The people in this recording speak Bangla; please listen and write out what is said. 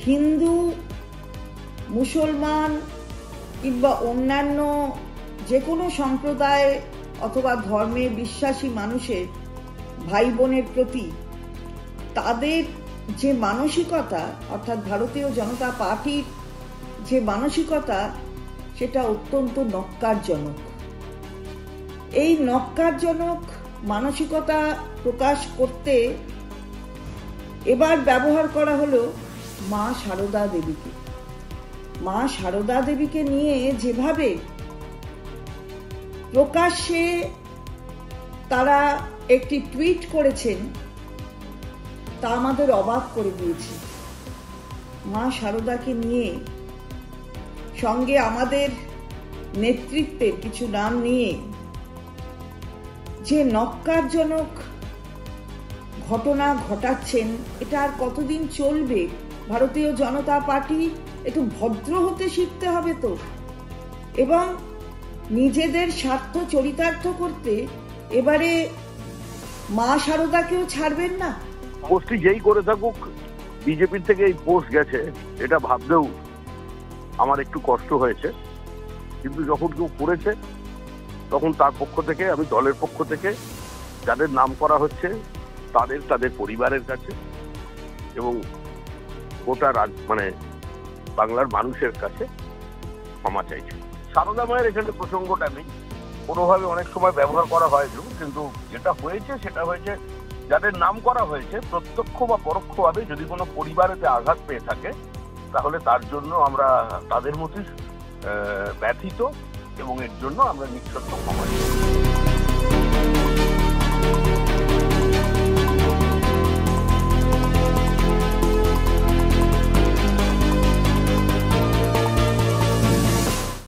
হিন্দু, মুসলমান কিংবা অন্যান্য যে কোনো সম্প্রদায় অথবা ধর্মে বিশ্বাসী মানুষের ভাই বোনের প্রতি তাদের যে মানসিকতা, অর্থাৎ ভারতীয় জনতা পার্টির যে মানসিকতা, সেটা অত্যন্ত ন্যক্কারজনক। এই ন্যক্কারজনক মানসিকতা প্রকাশ করতে এবার ব্যবহার করা হলো মা সারদা দেবীকে। মা সারদা দেবীকে নিয়ে যেভাবে প্রকাশ্যে তারা একটি টুইট করেছেন তা আমাদের অবাক করে দিয়েছে। মা সারদাকে নিয়ে সঙ্গে আমাদের নেতৃত্বের কিছু নাম নিয়ে যে ন্যক্কারজনক ঘটনা ঘটাচ্ছেন, এটা আর কতদিন চলবে? ভারতীয় জনতা পার্টি একটু ভদ্র হতে শিখতে হবে তো, এবং নিজেদের স্বার্থ চরিতার্থ করতে এবারে মা সারদাকেও ছাড়বেন না। পোস্টটি যেই করে থাকুক, বিজেপির থেকে এই পোস্ট গেছে এটা ভাবতেও আমার একটু কষ্ট হয়েছে, কিন্তু যখন কেউ করেছে তখন তার পক্ষ থেকে, আমি দলের পক্ষ থেকে যাদের নাম করা হচ্ছে তাদের পরিবারের কাছে এবং গোটা বাংলার মানুষের কাছে ক্ষমা চাইছি। সারদা মায়ের এখানে প্রসঙ্গটা নেই, কোনোভাবে অনেক সময় ব্যবহার করা হয়, কিন্তু যেটা হয়েছে সেটা হয়েছে যাদের নাম করা হয়েছে প্রত্যক্ষ বা পরোক্ষভাবে যদি কোনো পরিবারেতে আঘাত পেয়ে থাকে তাহলে তার জন্য আমরা তাদের মধ্যে ব্যথিত এবং এর জন্য আমরা নিঃশর্ত ক্ষমা চাই।